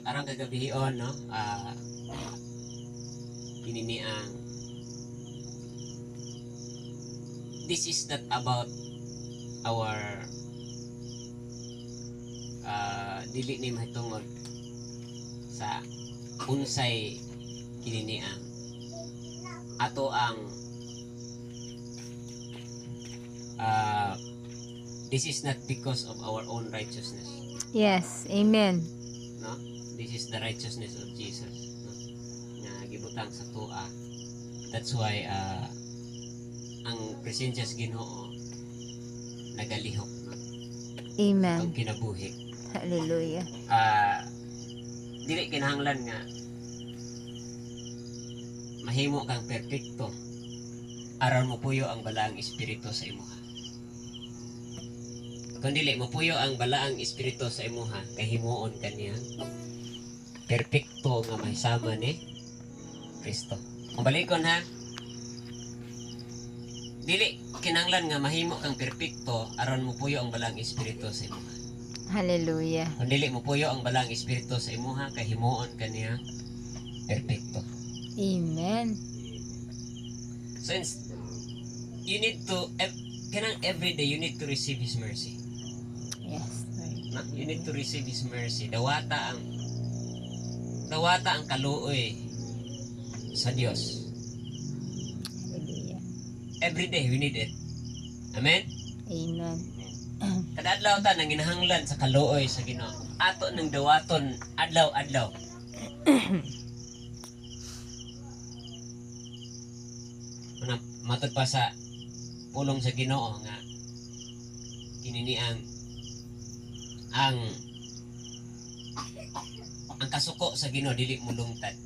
arang kagabihon, no? Kinini ang this is not about our dili ni mahitungod sa unsay kinini ang ato ang this is not because of our own righteousness. Yes, amen. No, this is the righteousness of Jesus, no, nga gibutang sa tua. That's why ang presensya sa Ginoo nagalihok, no, Amen. itong kinabuhi. Hallelujah. Dili kinahanglan nga mahimo kang perpekto aron mo puyo ang balaang espiritu sa imuha. Kung dili mo puyo ang balaang espiritu sa imuha, kay himuon kaniya perpekto nga mahisama ni Kristo. Kung balikon ha, dili kinahanglan nga mahimo kang perpekto aron mo puyo ang balaang espiritu sa imuha. Hallelujah. Kung dili mo puyo ang balaang espiritu sa imuha, kay himuon kaniya perpekto. Amen. Since you need to kanang every day you need to receive His mercy. Yes, Lord. You need to receive His mercy. Dawata ang kaluoy sa Dios. Hallelujah. Every day we need it. Amen. Amen. Kada adlaw ta nang ginahanglan sa kaluoy sa Ginoo. Ato nang dawaton adlaw-adlaw. Matod pa sa pulong sa Ginoo nga kinini ang kasuko sa Ginoo dili mulungtad.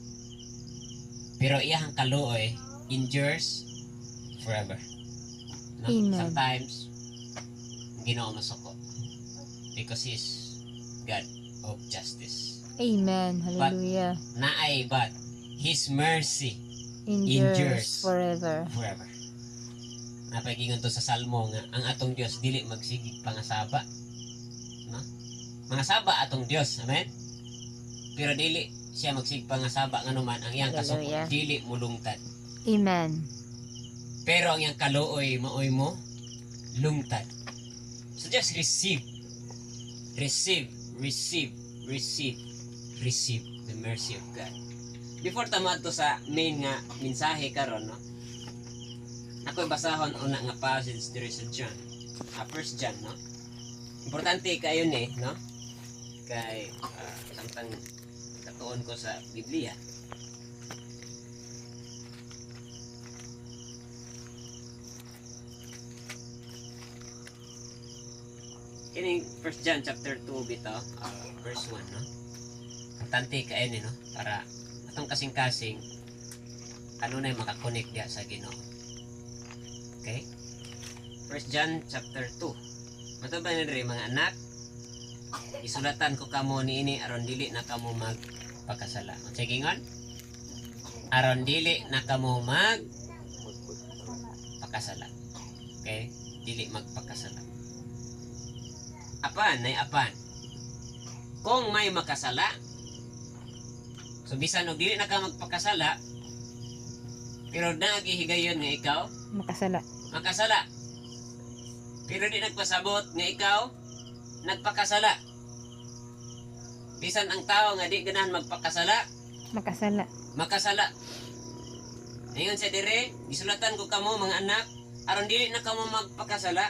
Pero iyang kaluoy endures forever. No? Amen. Sometimes Ginoo masuko because He's God of justice. Amen. Hallelujah. Naay but His mercy Endures endures forever. forever. Napagingon to sa Salmo nga ang atong Dios dili magsigig pangasaba. No? Mangasaba atong Dios, amen. Pero dili siya magsig pangasaba nganuman ang iyang kasuko Hallelujah. dili mulungtad. Amen. Pero ang iyang kaluoy maoy mo lungtad. So just receive the mercy of God. Before tamad to sa main nga mensahe karon, no? Ako'y basahon una nga passage diri sa John. First John, no? Importante kayo ni, no? Kay samtang katuon ko sa Biblia. Kini First John chapter 2 bitaw, verse 1, no? Importante kayo ni, no? Para atong kasing-kasing ano na yung makakonect diya sa Ginoo. Okay? First John chapter 2. Matubang na rin mga anak, isulatan ko kamo niini aron dili na kamo magpakasala. Sige ngon? Aron dili na kamo magpakasala. Okay? Dili magpakasala. Apan, nay apan. Kung may makasala, so bisan og dili na ka magpakasala, pero nagihigayon nga ikaw Makasala. makasala. Pero di nagpasabot nga ikaw nagpakasala. Bisan ang tao nga di ganahan magpakasala, Makasala. makasala. Ngayon sa dire, gisulatan ko kamo mga anak, aron dili na kamo magpakasala.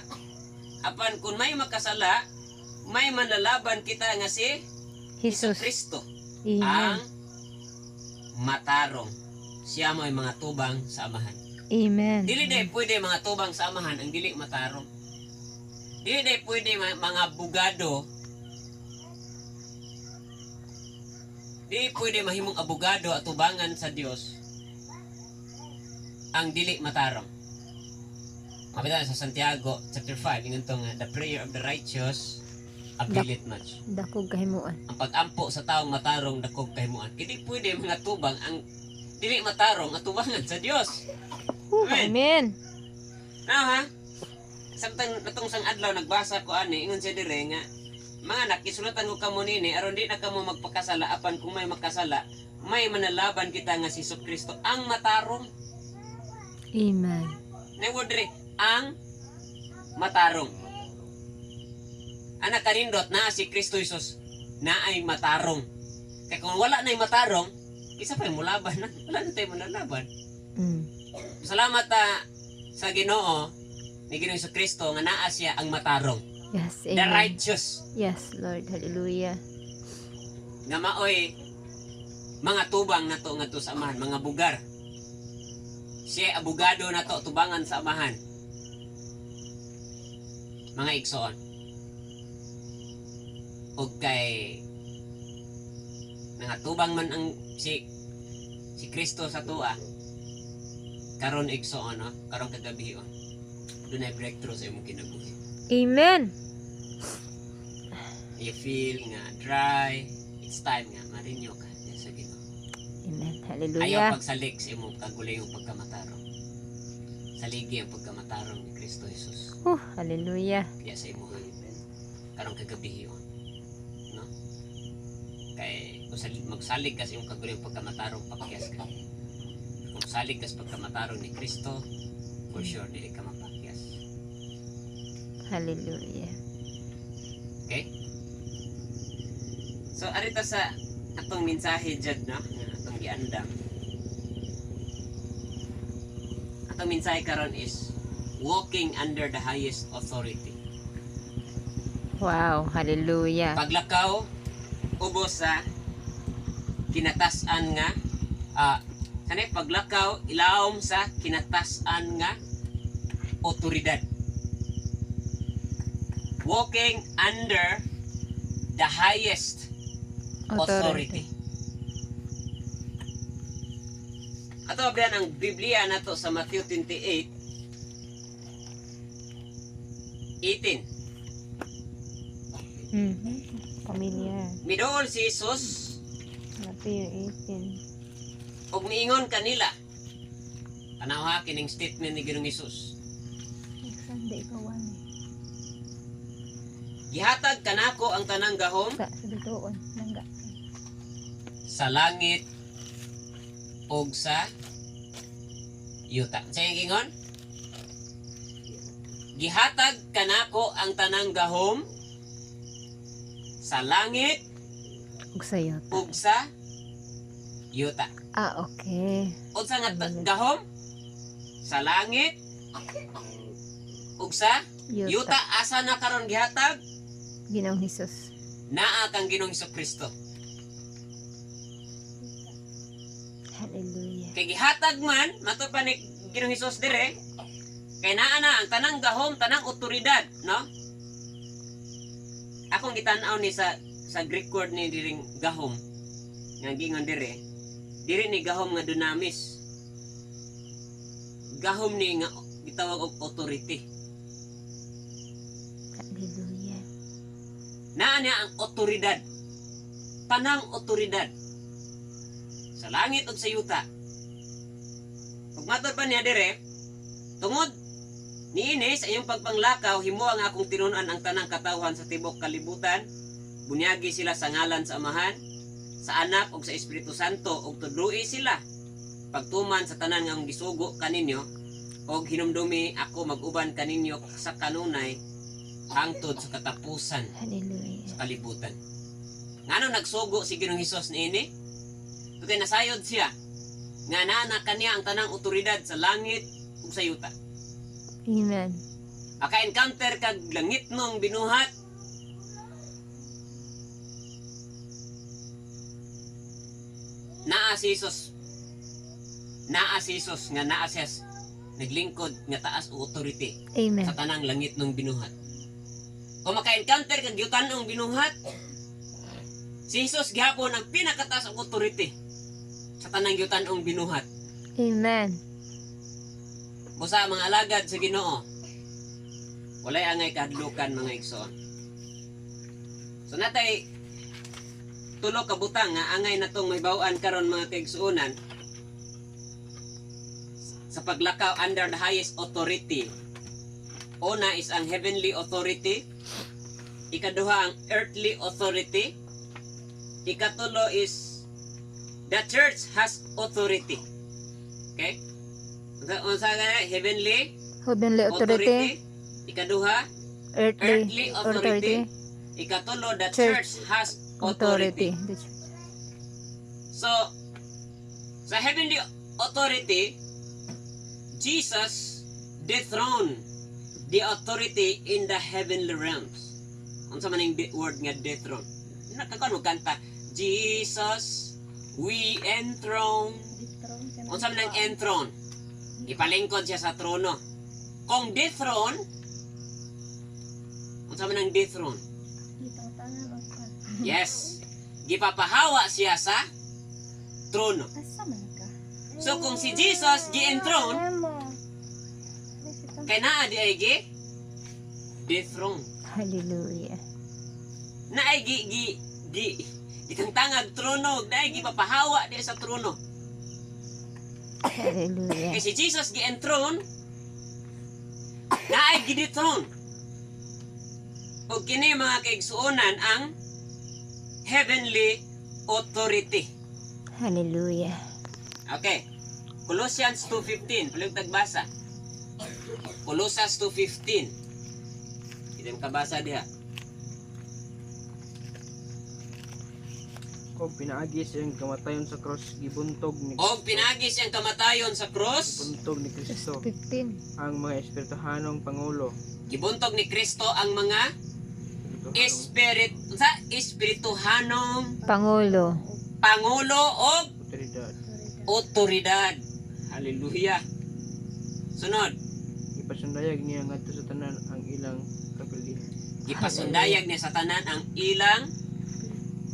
Apan kung may makasala, may manlalaban kita nga si Jesus. Kristo, Amen. ang matarong. Siya mo ay mga tubang sa amahan. Amen. Dili day pwede mga tubang sa amahan ang dili matarong. Dili day pwede mga abogado. Dili pwede mahimong abogado at tubangan sa Dios ang dili matarong. Mabita sa Santiago chapter 5 ingon nga the prayer of the righteous availeth much. Dakog kahimuan. Ang pag-ampo sa taong matarong dakog kahimuan. Kini pwede mga tubang ang dili matarong at tubangan sa Dios. Amen. Amen. Now ha, samtang natong sang adlaw nagbasa ko ani ingon siya dire nga mga anak, isulatan ko kamo nini aron di na kamo magpakasala apan kung may makasala, may manalaban kita nga si Kristo ang matarong. Amen. Newod diri ang matarong. Anak karindot na si Kristo Jesus na ay matarong. Kaya kung wala na yung matarong, isa pa yung mulaban na. Wala na tayo manalaban. Mm. Salamat sa Ginoo ni Ginoong Kristo nga naa siya ang matarong. Yes, The amen. righteous. Yes, Lord. Hallelujah. Nga maoy mga tubang na to nga to sa amahan, mga bugar. Siya abogado na to tubangan sa amahan. Mga igsoon. Og kay nangatubang man ang si Kristo sa tuwa. Karon igsoon no, karon kagabi on. Dunay breakthrough sa imong kinabuhi. Amen. You feel nga dry, it's time nga ma-renew ka sa Ginoo. Amen. Ayaw Hallelujah. pagsalig sa imong kagulay yung pagkamatarong. Saligi ang pagkamatarong ni Kristo Jesus. Hallelujah. Kaya sa imong karong kagabi on. No? Kay kung magsalig ka sa imong kagulay yung pagkamatarong, pakyas ka. Kung salig ka sa pagkamatarong ni Kristo, for sure dili ka mapakyas. Hallelujah. Okay? So arita sa atong mensahe jud no, nga atong giandam. Atong mensahe karon is walking under the highest authority. Wow. Hallelujah. Paglakaw ubos sa kinatasan nga kanay paglakaw ilawom sa kinatasan nga otoridad. Walking under the highest authority. Ato abyan ang Biblia nato sa Matthew 28:18. Familiar. Midool si Jesus Matthew 18. og miingon kanila. Tanaw ha kining statement ni Ginoong Hesus. Sunday ka wani. Gihatag kanako ang tanang gahom Sa bituon. Langga. sa langit og sa yuta. Sa iyang ingon? Gihatag kanako ang tanang gahom sa langit Ug sayo. ug sa yuta. Okay. Ug sa nga gahom sa langit ug sa yuta asa na karon gihatag? Ginoong Hesus. Naa kang Ginoong Kristo. Hallelujah. Kay gihatag man mato pa ni Ginoong Hesus dire kay naa na ang tanang gahom, tanang otoridad, no? Akong gitan-aw ni sa Greek word ni diring gahom nga gingon dire ni gahom nga dunamis. Gahom ni nga gitawag og authority. Hallelujah. Naa niya ang otoridad. Tanang otoridad. Sa langit ug sa yuta. Ug matod pa niya dire, tungod niini sa iyong pagpanglakaw himo ang akong tinun-an ang tanang katawhan sa tibok kalibutan. Bunyagi sila sa ngalan sa Amahan, sa Anak ug sa Espiritu Santo ug tudloi sila pagtuman sa tanan nga gisugo kaninyo ug hinumdumi ako mag-uban kaninyo sa kanunay hangtod sa katapusan Hallelujah. sa kalibutan. Ngano nagsugo si Ginoong Hesus niini? Kaya nasayod siya nga naa kaniya ang tanang otoridad sa langit ug sa yuta. Amen. Aka-encounter kag langit nung binuhat. Naa si Jesus nga naa siya naglingkod nga taas o authority Amen. sa tanang langit nung binuhat. Kung maka-encounter kag yutan nung binuhat, si Jesus gihapon ang pinakataas ang authority sa tanang yutan nung binuhat. Amen. Busa mga alagad sa Ginoo, walay angay kahadlukan mga igsoon. So natay tulo ka butang nga angay natong may bawaan karon mga kaigsuonan sa paglakaw under the highest authority. Una is ang heavenly authority ikaduha ang earthly authority. Ikatulo is the church has authority. Okay? Unsa nga heavenly Heavenly authority, ikaduha earthly earthly authority, authority. Ikatulo the Church church has authority. authority. So sa heavenly authority, Jesus dethroned the authority in the heavenly realms. Unsa man ang word nga dethrone? Nakakano kanta, Jesus, we enthrone. Unsa man ang enthrone? Ipalingkod siya sa trono. Kung dethrone, unsa man ang dethrone? Yes. Gipapahawa siya sa trono. So kung si Jesus gi-enthrone, kay naa di ay dethrone. Hallelujah. Na ay gitangtangag trono, na ay gipapahawa di sa trono. Hallelujah. Kay si Jesus gi-enthrone, na ay gidethrone. O kini mga kaigsuonan ang heavenly authority. Hallelujah. Okay. Colossians 2:15, palig tagbasa. Colossians 2:15. Kita makabasa diha. Kung pinaagi siyang kamatayon sa cross, gibuntog ni Og pinagi siyang kamatayon sa cross, gibuntog ni Kristo 15. ang mga espirituhanong pangulo. gibuntog ni Kristo ang mga espirituhanong Pangulo. pangulo og Otoridad. otoridad. Hallelujah. Sunod, Ipasundayag niya ngadto sa tanan ang ilang kapilihan. gipasundayag ni sa tanan ang ilang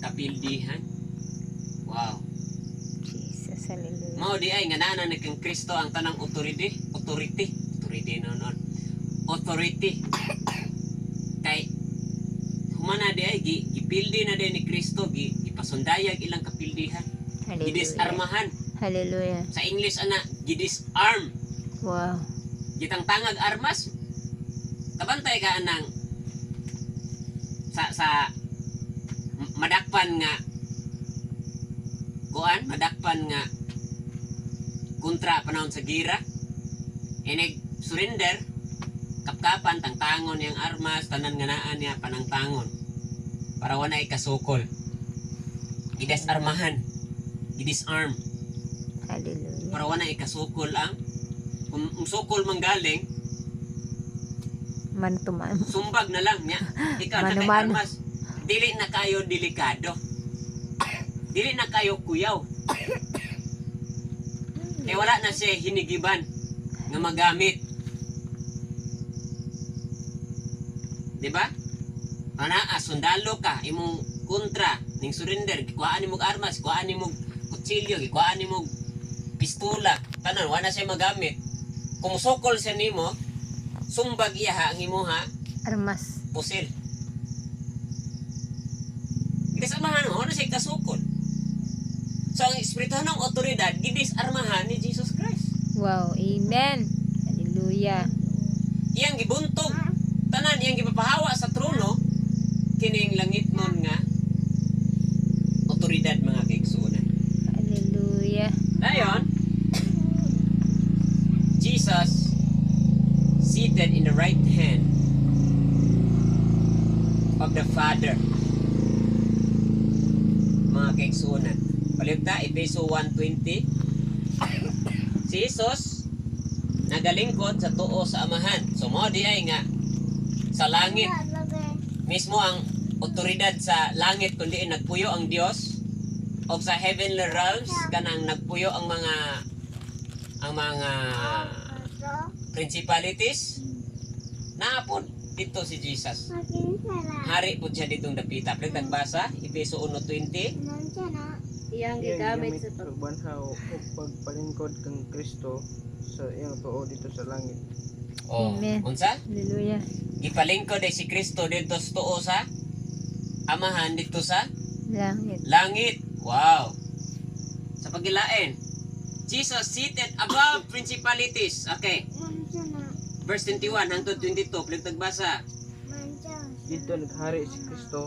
kapildihan. Wow. Jesus, hallelujah. Mao di ay nga naa ni kang Kristo ang tanang authority no. Authority. Kay humana di ay gipildi na din ni Kristo, gipasundayag ilang kapildihan. Hallelujah. Gidisarmahan. Hallelujah. Sa English ana, gidisarm. Wow. Gitangtangag armas. Kabantay ka anang sa madakpan nga kontra panahon sa gira. Inig surrender, kapkapan, tangtangon yang armas, tanan nga naan niya panangtangon. Para wala ikasukol. Gidisarmahan. Gidisarm. Hallelujah. Para wala ikasukol ang kung sukol manggaling, Man to man. sumbag na lang niya. Ikaw na kay Mano-mano. armas. Dili na kayo delikado. Dili na kayo kuyaw. Kaya wala na siya hinigiban nga magamit. Diba? Ana, sundalo ka, imong kontra, ning surrender, kuhaan ni mong armas, kuhaan ni mong kutsilyo, kuhaan ni mong pistola, tanan, wala siya magamit. Kung sukol siya nimo, sumbag iya ha, ang imo ha, Armas. pusil. Gidisarmahan mo, wala siya kasukol. So, ang espirituhan ng otoridad, gidisarmahan ni Jesus Christ. Wow. Amen. Hallelujah. Iyang gibuntog, tanan, iyang gipapahawa sa trono, kining langit nun nga, otoridad mga kaigsuonan. Hallelujah. Dayon, Jesus seated in the right hand of the Father. Mga kaigsuonan. Paligta, Efeso 1:20. Si Jesus nagalingkod sa tuo sa Amahan. So mo di ay nga sa langit mismo ang otoridad sa langit kundi nagpuyo ang Dios o sa heavenly realms kanang nagpuyo ang mga principalities. Naapod dito si Jesus. Hari po siya ditong dapita. Pwede nagbasa, Efeso 1:20. Iyang gigamit sa pagbanhaw o pagpalingkod kang Kristo sa iyang tuo dito sa langit. Oh, Amen. unsa? Hallelujah. Gipalingkod ay si Kristo dito sa tuo sa Amahan dito sa Langit. langit. Wow. Sa pagilain, Jesus seated above principalities. Okay. Verse 21 hangtod 22, pwede nagbasa. Dito naghari si Kristo.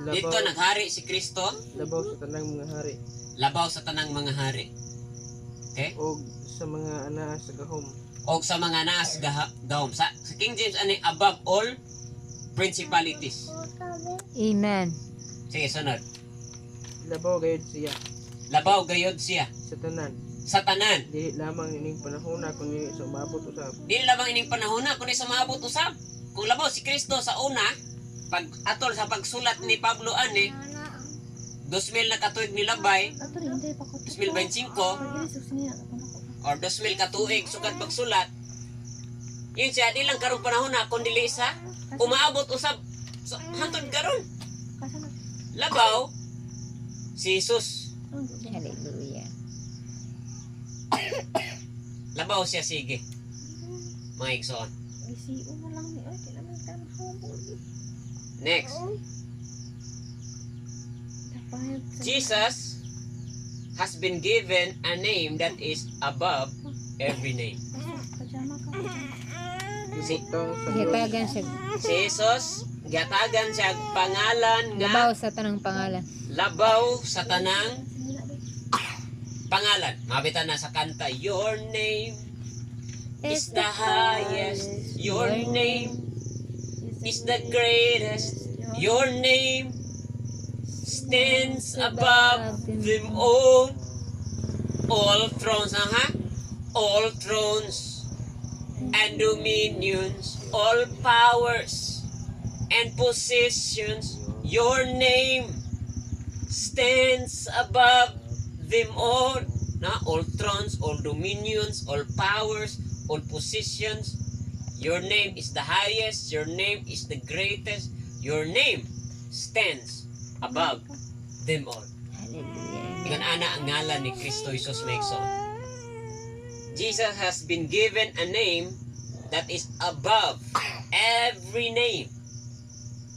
Dito naghari si Kristo, Labaw sa tanang mga hari. labaw sa tanang mga hari. Okay? O sa mga ana sa gahom. O sa mga naas gahom. Sa King James, ano yung above all principalities. Amen. Sige, sunod. Labaw gayud siya Labaw gayod siya sa tanan. sa tanan. Dili lamang ining panahon kundi sa umabot usab. Dili labang ining panahon na kundi sa maabot usab. Kung labaw si Kristo sa una, pag atol sa pagsulat ni Pablo ani 2000 na katuig ni labay, 2025 or 2000 katuig sugad pagsulat. Yun siya di lang karong panahon na kundi dili sa umaabot usab so, hangtod karon. Labaw si Jesus. Hallelujah. Labaw siya sige. Mga igsoon. Next. Jesus has been given a name that is above every name. Gibutang sa Dios. Gitagan siya. Si Jesus, gatagan siya pangalan Labaw nga sa tanang pangalan. labaw sa tanang pangalan. Mabitan na sa kanta, your name is the highest, your name is the greatest, your name stands above them all thrones, all thrones and dominions, all powers and positions, your name stands above them all. Na all thrones, all dominions, all powers, all positions. Your name is the highest, your name is the greatest, your name stands above them all. Hallelujah. Ingan ana ang ngalan ni Kristo Jesus maigsoon. Jesus has been given a name that is above every name.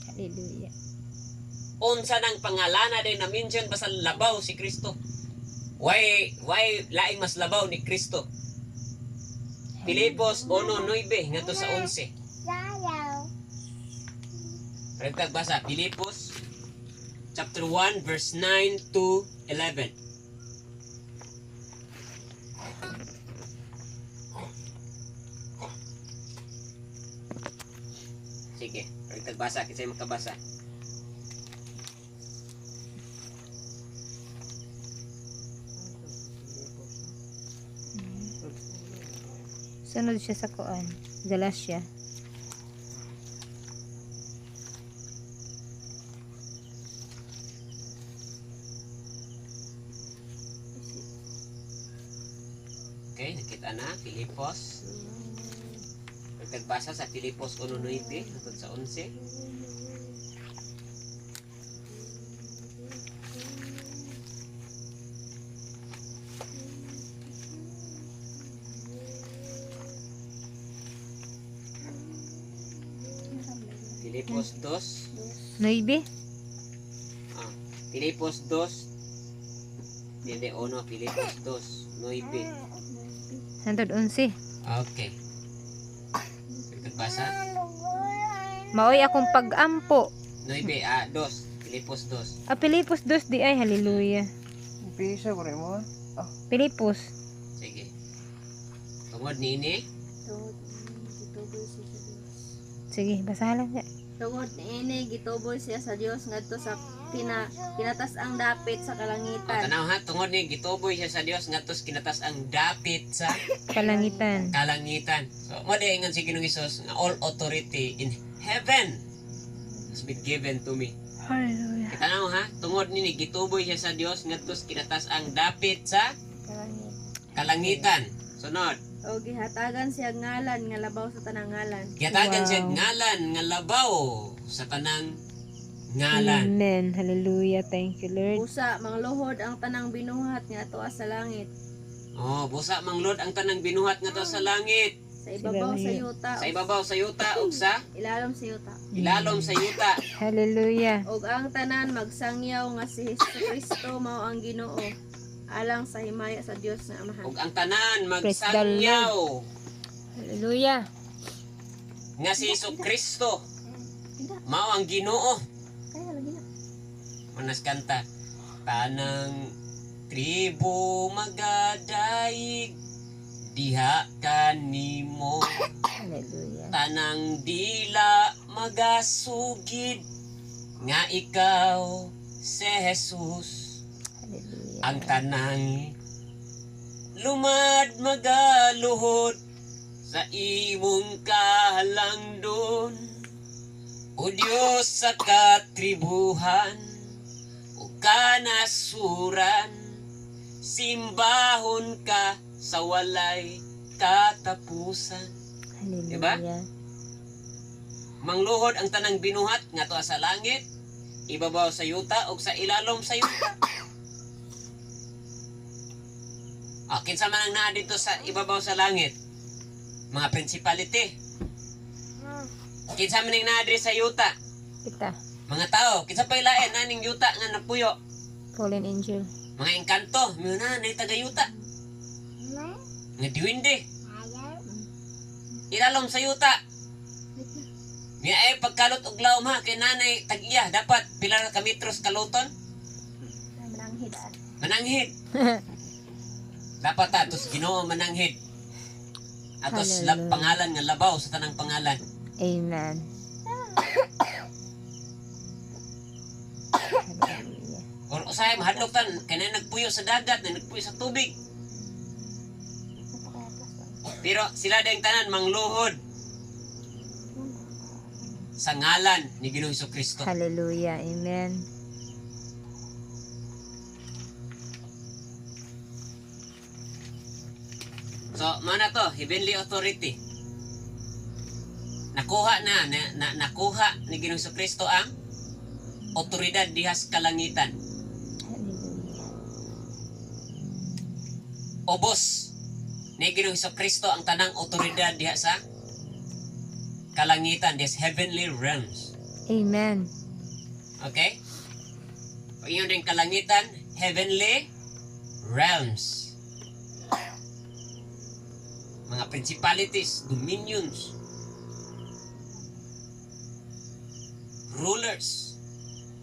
Hallelujah. Unsa nang pangalana din na mention basta labaw si Kristo. Why laing mas labaw ni Kristo? Pilipos 1:9 ngadto sa 11. Ragtag basa Pilipos chapter 1 verse 9 to 11. Sige, ragtag basa kisay makabasa. Sunod siya sa kuan. Galasya. Okay, nakita na Pilipos. Nagtagbasa sa Pilipos 1:9 hangtod sa 11. Pilipos 2. 9. Ah, Pilipos 2. Hindi, 1. Pilipos 2. 9. Hantod 11. Okay. Nagbasa? Maoy akong pag-ampo. 9. 2. Pilipos 2. Pilipos 2 di ay. Hallelujah. Pisa ko rin mo. Pilipos. Sige. Tungod nini. Sige, basahan lang siya. Tungod niini gituboy siya sa Dios ngadto sa kinatas ang dapit sa O, kalangitan. tanaw ha. Tungod ni gituboy siya sa Dios ngatos kinatas ang dapit sa Kalangitan. kalangitan. So, mo di ingon si Ginoong Hesus nga all authority in heaven has been given to me. Hallelujah. Tanaw ha. Tungod ni gituboy siya sa Dios ngatos kinatas ang dapit sa kalangitan. Sunod. O gihatagan siya ngalan nga labaw sa tanang ngalan. Giyatagan Wow. siya ngalan nga labaw sa tanang ngalan. Amen. Hallelujah. Thank you, Lord. Usa mangluhod ang tanang binuhat nga atuwa sa langit. Oh, busa manglod ang tanang binuhat nga to sa langit. Sa ibabaw sa yuta. Sa ibabaw sa yuta ug sa Ilalom sa yuta. ilalom sa yuta. Hallelujah. Og ang tanan magsangyaw nga si Kristo mao ang Ginoo. Alang sa himaya sa Dios nga Amahan. Ug ang tanan Praise the magsangyaw. Hallelujah. nga si Hesus Kristo mao ang Ginoo. Kaya lagi na. Manas kanta, tanang tribo magadaig diha kanimo, Hallelujah. tanang dila magasugid nga ikaw si Jesus. Hallelujah. Ang tanang lumad magaluhod sa imong kahalangdon, o Diyos sa katribuhan o kanasuran, simbahon ka sa walay katapusan. Diba? Hallelujah. Mangluhod ang tanang binuhat nga tuwa sa langit, ibabaw sa yuta o sa ilalom sa yuta. Kinsa man ang naa dito sa ibabaw sa langit? Mga principality. Kinsa man ang naa diri sa yuta? Kita. Mga tao. Kinsa pa ilain naning yuta nga napuyo? Fallen angel. Mga engkanto, mga na taga yuta. Nga diwindi. Ilalom sa yuta. Nga ay pagkalot og lawom ha, kay nanay tag-iya dapat pila ka metros kaluton? Mananghid. Dapat atos Ginoo mananghid. Atos Hallelujah. pangalan nga labaw sa tanang pangalan. Amen. Hallelujah. Or usahay mahadlok tan kanay nagpuyo sa dagat, na nagpuyo sa tubig. Pero sila dayang tanan mangluhod sa ngalan ni Ginoong Jesucristo. Hallelujah. Amen. So, mana to, heavenly authority. Nakuha nakuha ni Ginoong Jesucristo ang otoridad diha sa kalangitan. Hallelujah. Obos ni Ginoong Jesucristo ang tanang otoridad diha sa kalangitan, this heavenly realms. Amen. Okay? Pag yun rin kalangitan, heavenly realms. Mga principalities, dominions, rulers,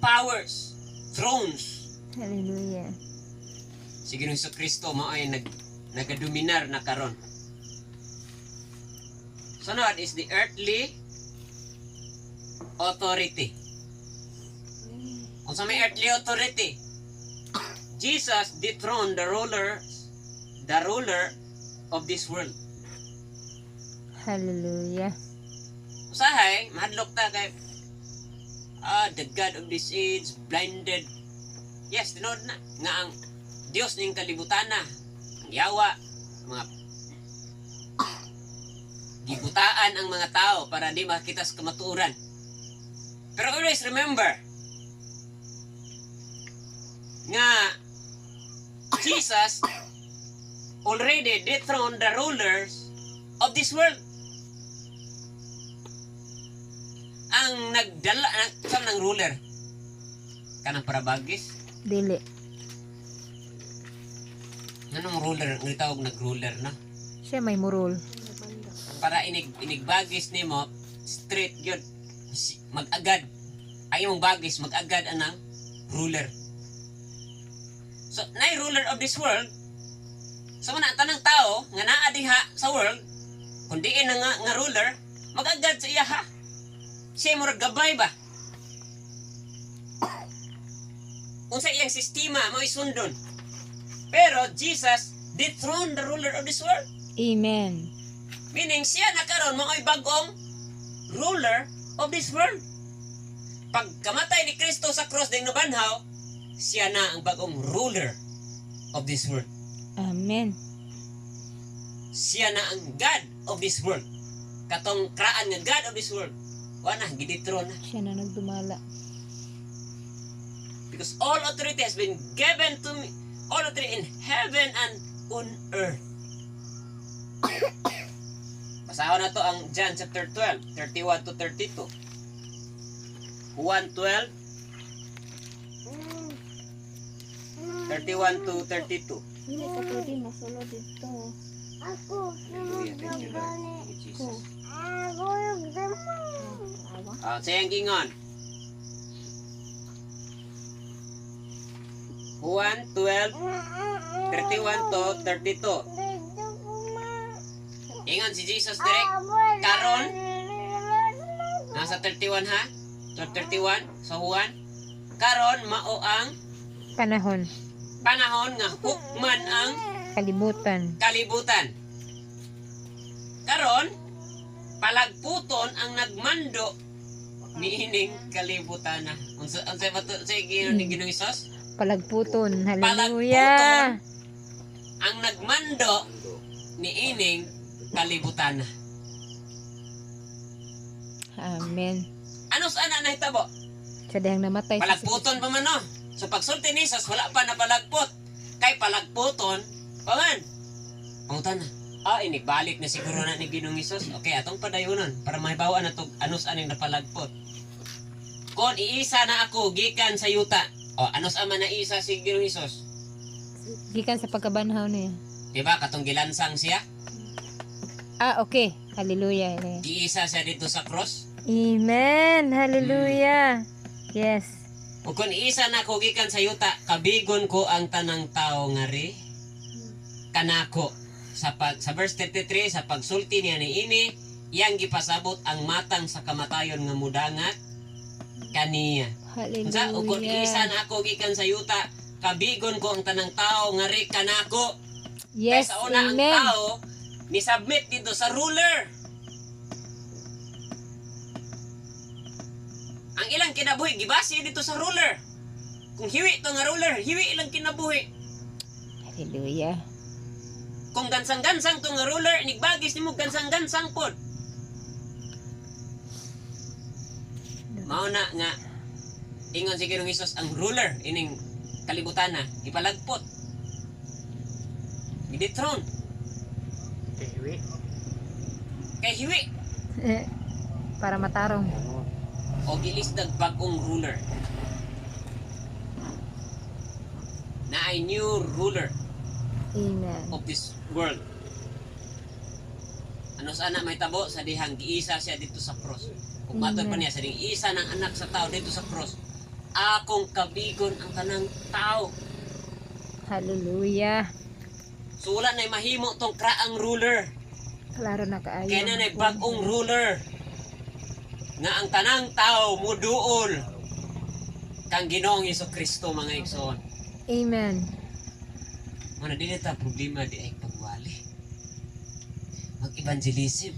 powers, thrones. Hallelujah. Si Ginoong Jesucristo mao ay nagadominar na karon. Sunod is the earthly authority. Kung sa may earthly authority, Jesus dethroned the ruler of this world. Hallelujah. Usahay, mahadlok ta kay the God of this age blinded. Yes, tinood na nga ang Dios ning kalibutan na, ang yawa, mga gibutaan ang mga tao para di makita sa kamatuoran. Pero always remember nga Jesus already dethroned the rulers of this world. Ang nagdala saan ng ruler? Kanang parabagis? Dili. Anong ruler? Ang tawag nag-ruler na? Siya may murul. Para inigbagis nimo straight yun. Mag-agad. Ay mong bagis, mag-agad anang ruler. So, nay ruler of this world, sa mga tanang tao nga naa diha sa world, kundi na nga ruler, mag-agad sa iya ha. Siya mo gabay ba? Kung sa iyang sistema mo isundon. Pero Jesus dethroned the ruler of this world. Amen. Meaning siya na karon mo ay bagong ruler of this world. Pag kamatay ni Kristo sa cross ding nabanhaw, siya na ang bagong ruler of this world. Amen. Siya na ang God of this world. Katong kraan nga God of this world. Wala na, gidetron na. Siya na nagdumala. Because all authority has been given to me. All authority in heaven and on earth. Basahon na to ang John chapter 12, 31 to 32. 1:12, 31 to 32. Hindi ka pwede masulod dito. Hallelujah, thank you, Lord. Thank you, Jesus. Sayang gingon. Juan 12:31 to 32. Ingon si Jesus direct. Karon, nasa 31 ha? 31 sa Juan. Karon mao ang Panahon. panahon nga hukman ang Kalibutan. kalibutan. Karon, palagputon ang nagmando niining kalibutan na. Unsa ba to sa Ginoo ni Ginoong Hesus? Palagputon. Palagputon Hallelujah. ang nagmando niining kalibutan na. Amen. Ano sa ana nahitabo? Sa dihang namatay. sa Palagputon pa man no. So pagsulti ni Jesus wala pa na palagpot. Kay palagputon paman. Pangutan na. Inibalik na siguro na ni Ginoong Hesus. Okay, atong padayunon para mahibawan na to anos aning napalagpot. Kon iisa na ako gikan sa yuta. Anos ama na isa si Ginoong Hesus? Gikan sa pagkabanhaw niya. Diba katong gilansang siya? Okay. Hallelujah. Giisa siya dito sa cross. Amen. Hallelujah. Yes. O kung isa na ko gikan sa yuta, kabigon ko ang tanang tao nga ri kanako. Sa verse 33, sa pagsulti niya ni ini, iyang gipasabot ang matang sa kamatayon nga mudangat kaniya. Unsa o kung isa Hallelujah. na ako gikan sa yuta, kabigon ko ang tanang tao nga ri kanako. Yes. Kaya sa una ang Amen. tao ni-submit dito sa ruler. Ang ilang kinabuhi gibase dito sa ruler. Kung hiwi to nga ruler, hiwi ilang kinabuhi. Hallelujah. Kung gansang-gansang to nga ruler, nigbagis nimo gansang-gansang pod. Mao na nga ingon si Ginoong Hesus ang ruler ining kalibutan na ipalagpot. Gidethrone kay hiwi Para matarong. o gilisdag bagong ruler. Na ay new ruler Amen. of this world. Ano sana may tabo sa dihang giisa siya dito sa cross. Kung matod pa niya sa dihang isa ng anak sa tao dito sa cross, akong kabigon ang tanang tao. Hallelujah. So wala na mahimo tong kraang ruler. Klaro na kaayo. Kaya na bagong ruler nga ang tanang tao muduol kang Ginoong Hesukristo mga igsoon. Amen. Mana dili ta problema di ay pagwali. Mag-evangelism.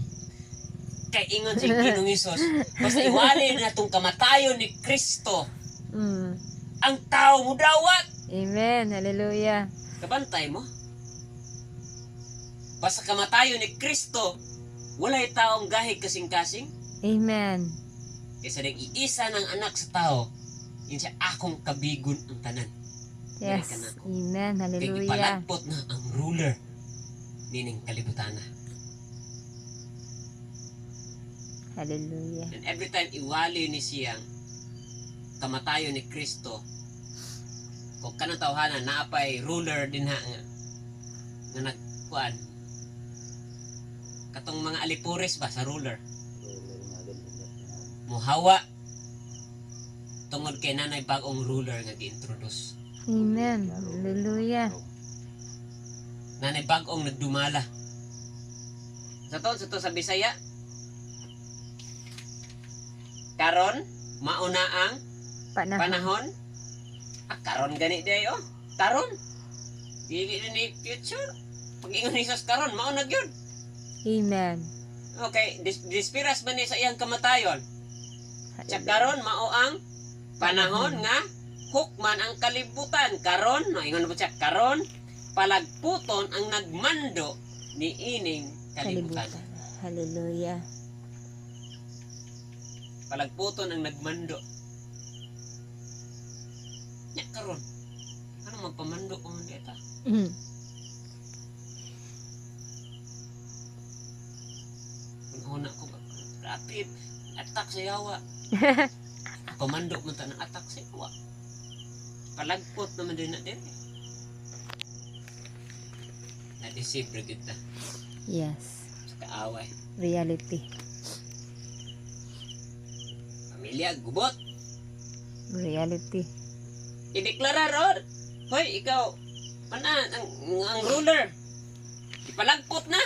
Kay ingon si Ginoong Hesus, basta iwali na tong kamatayon ni Kristo, ang tao mo dawat. Amen. Hallelujah. Kabantay mo. Basta kamatayon ni Kristo, walay taong gahig kasing-kasing. Amen. Kaysa nag-iisa ng anak sa tao, yun siya akong kabigon ang tanan. Yes. Amen. Kaya Hallelujah. ipalagpot na ang ruler nining kalibutan na. Hallelujah. And every time iwali ni siyang kamatayon ni Kristo, kung kanang tawhanan naapay ruler din ha nga nagkuan katong mga alipuris ba sa ruler muhawa tungod kay nanay bagong ruler nga gi-introduce. Amen. Hallelujah. Nanay bagong nagdumala sa to sa Bisaya karon mauna ang panahon. Karon gani day karon dili ni future pag-ingon ni Jesus karon mao na gyud. Amen. Okay, dispiras man ni sa iyang kamatayon. Tsak karon mao ang panahon nga hukman ang kalibutan. Karon, ingon mo tsak karon palagputon ang nagmando ni ining kalibutan. Hallelujah. Palagputon ang nagmando. Nya karon. Ano man pamando ko man dita? Una ko ba? Rapid. Attack sa yawa. Pamando man ta ng attack sa yawa. Palagpot naman din na din. Na-deceive na kita Yes. sa kaaway. Reality. pamilya gubot. Reality. Ideklara ron. Hoy, ikaw, ang ruler. Ipalagpot na.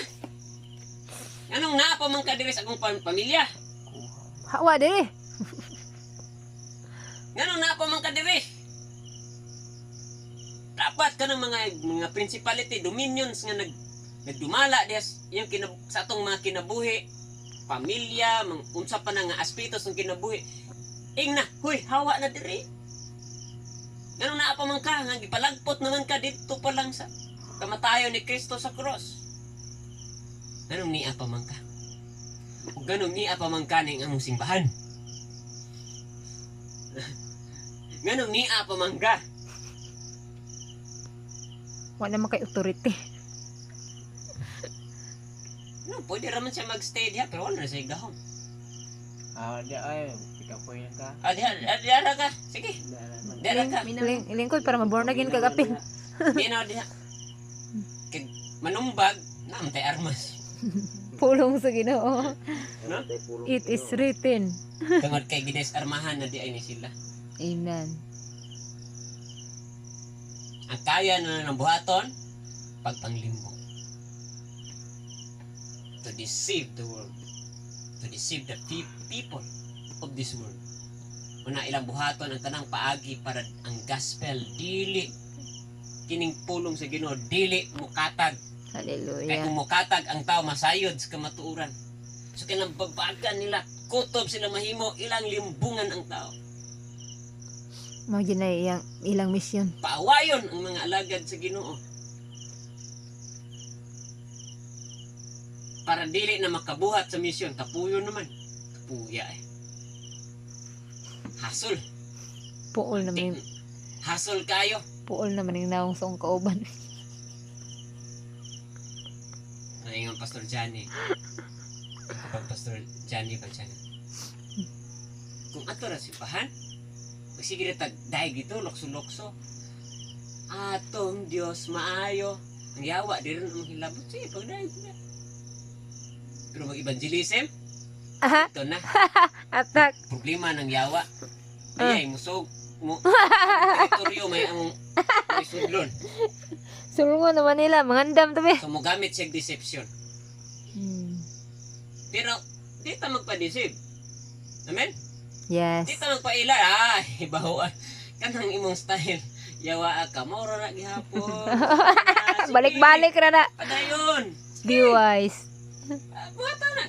Anong naapa man ka diri sa akong pamilya? Hawa diri. Anong naapa man ka diri? Dapat ka ng mga principality, dominions nga nagdumala des yung sa atong mga kinabuhi, pamilya, unsa pa na nga aspetos ng kinabuhi. Ingna, huy, hawa na diri. Ganun na pa man ka, nga gipalagpot naman ka dito pa lang sa kamatayon ni Kristo sa cross. Ganun niya pa man ka. O ganun niya pa man ka ning among simbahan. Ganun niya pa man ka. Wala naman kay authority. No, pwede raman siya magstay diha, pero wala na siya gahom. Di ay, pikapoy na ka. Diara ka. Sige, diara ka. Lingkod para maborn again kagapin. Di na diha. Kag manumbag, naamtay armas. Pulong sa Ginoo. No? It is written. Tungod kay gides armahan na di ay ni sila. Amen. Ang kaya na ng buhaton, pagpanglimbong. To deceive the world. To deceive the people of this world. Una ilang buhaton ang tanang paagi para ang gospel dili kining pulong sa Ginoo dili mukatag. Kaya Hallelujah. kung mukatag ang tao masayod sa kamatuuran. So kinang babagan nila kutob sila mahimo ilang limbungan ang tao. Mao gyud na ilang mission. Paawayon ang mga alagad sa Ginoo. Para dili na makabuhat sa misyon, kapuyo naman. Kapuya eh. Hasol. Puol naman Hasol kayo. puol naman ning naong sa akong kauban. Naingon Pastor Johnny. Kapag Pastor Johnny ba dyan? Kung ato na simbahan, sige na tagdaig ito, lokso-lokso. Atong Diyos maayo. Ang yawa, di rin ang hilabot. Sige, pagdaig na. Pero mag-evangelism, Aha, ito na. atak. Problema ng yawa. Ay, musog. Teritoryo may ang may sudlon. Sulungan naman nila, mangandam tabi. So, mo gamit siya deception. Pero, di ta magpa-deceive. Amen? Yes. Di ta magpaila. Ay, bahuan. Kanang imong style. Yawa ka, maura na gihapon. Sige, Balik-balik ra na. Padayon. Be wise. Buhata na.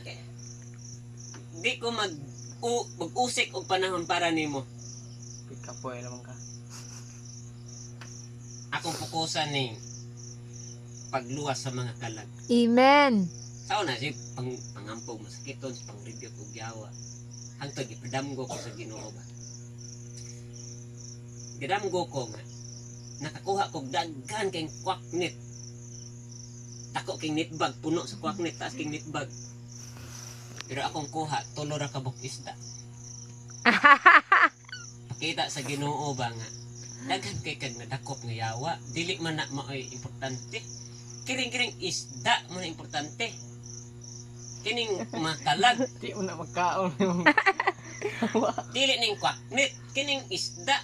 Di ko mag-usik og panahon para nimo. Pikapoy naman ka. Akong fokusan ni pagluwas sa mga kalag. Amen. Sao na si pangampog masakiton sa pang-review og yawa. Hangtod gipadamgo ko sa Ginoo ba. Gidamgo ko nga nakakuha kog daghan kay kwaknit. Dako kay nitbag puno sa kwaknit taas kay nitbag. Pero akong kuha tulo ra ka buk isda. Pakita sa Ginoo ba nga daghan kay kag nadakop nga yawa, dili man na maoy importante. Kiring-kiring isda man na importante. Kining makalag, Di mo na magkaon yung dili ning kwaknit, kining isda.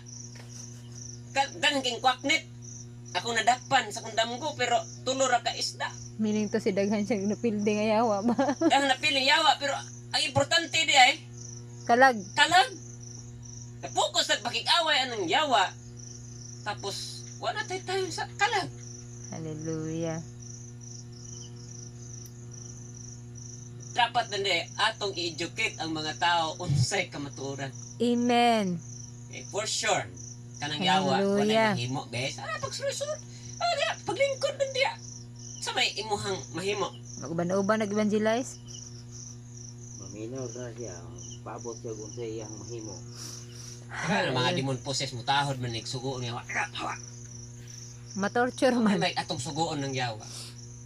Daghan king kwaknit. Ako nadakpan sa kong damgo pero tulo ra ka isda. Meaning to si daghan siyang napilde nga yawa ba? Dahil napiling yawa pero ang importante di ay Kalag. kalag. Focus na pakik-away anong yawa. Tapos wala tayo sa kalag. Hallelujah. Dapat na atong i-educate ang mga tao unsay kamatuoran. Amen. For sure. Kanang yawa, wala Hallelujah. mahimo, guys. Pagsusunod. Paglingkod din diya. Sa may imuhang mahimo. Mag-uban-uban nag-evangelize. Maminaw na siya, paabot siya kung sa iyang mahimo. Ano mga demon possess mo tahod man nagsugoon ng yawa. Matorture man. May atong sugoon ng yawa.